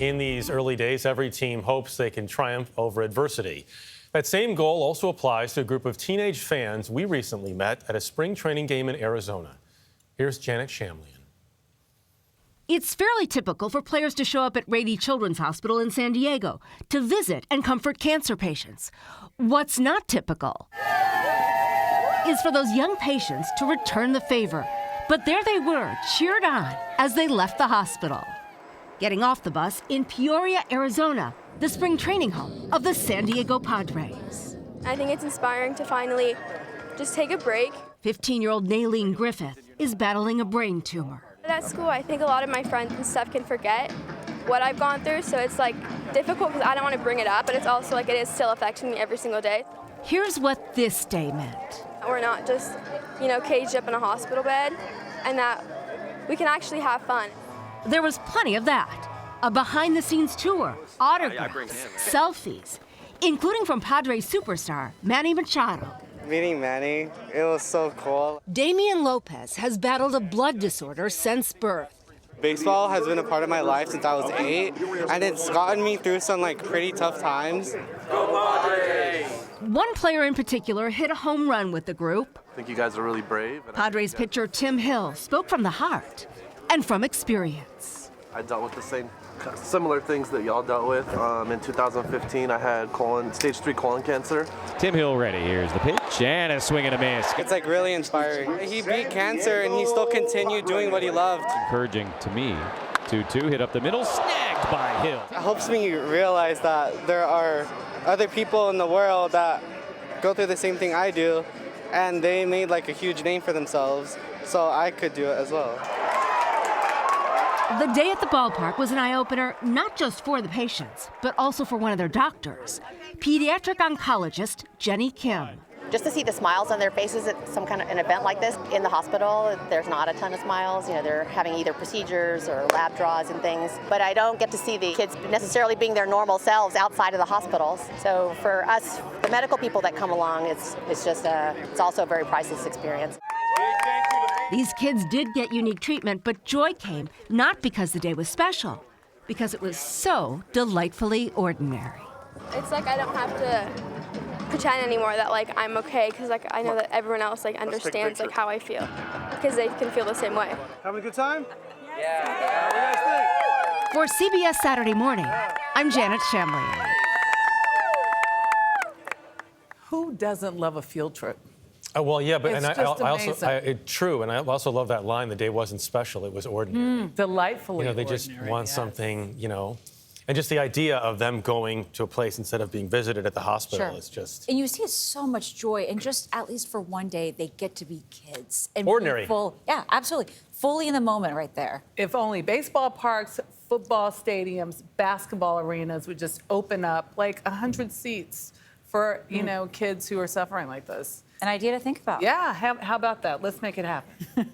In these early days, every team hopes they can triumph over adversity. That same goal also applies to a group of teenage fans we recently met at a spring training game in Arizona. Here's Janet Shamlian. It's fairly typical for players to show up at Rady Children's Hospital in San Diego to visit and comfort cancer patients. What's not typical is for those young patients to return the favor. But there they were, cheered on as they left the hospital. Getting off the bus in Peoria, Arizona, the spring training home of the San Diego Padres. I think it's inspiring to finally just take a break. 15-year-old Naylene Griffith is battling a brain tumor. At school, I think a lot of my friends and stuff can forget what I've gone through, so it's like difficult because I don't want to bring it up, but it's also like it is still affecting me every single day. Here's what this day meant. We're not just, caged up in a hospital bed, and that we can actually have fun. There was plenty of that. A behind-the-scenes tour, autographs, selfies, including from Padres superstar Manny Machado. Meeting Manny, it was so cool. Damian Lopez has battled a blood disorder since birth. Baseball has been a part of my life since I was 8, and it's gotten me through some pretty tough times. Go Padres! One player in particular hit a home run with the group. I think you guys are really brave. Padres pitcher Tim Hill spoke from the heart and from experience. I dealt with the similar things that y'all dealt with. In 2015, I had stage 3 colon cancer. Tim Hill ready. Here's the pitch and a swing and a miss. It's really inspiring. He beat cancer and he still continued doing what he loved. Encouraging to me. 2-2 hit up the middle, snagged by Hill. It helps me realize that there are other people in the world that go through the same thing I do, and they made a huge name for themselves, so I could do it as well. The day at the ballpark was an eye-opener not just for the patients, but also for one of their doctors, pediatric oncologist Jenny Kim. Just to see the smiles on their faces at some kind of an event like this in the hospital, there's not a ton of smiles. They're having either procedures or lab draws and things, but I don't get to see the kids necessarily being their normal selves outside of the hospitals. So for us, the medical people that come along, it's also a very priceless experience. These kids did get unique treatment, but joy came not because the day was special, because it was so delightfully ordinary. It's like I don't have to pretend anymore that I'm okay, because I know that everyone else understands how I feel, because they can feel the same way. Having a good time? Yeah. For CBS Saturday Morning, I'm Janet Shamlian. Who doesn't love a field trip? Well, yeah, but It's and just I also amazing. true, and I also love that line. The day wasn't special; it was ordinary. Delightfully They just ordinary, want yes. something, and just the idea of them going to a place instead of being visited at the hospital Sure. is just. And you see so much joy, and just at least for one day, they get to be kids and Ordinary. be full. Yeah, absolutely, fully in the moment, right there. If only baseball parks, football stadiums, basketball arenas would just open up 100 seats for kids who are suffering like this. An idea to think about. Yeah, how about that? Let's make it happen.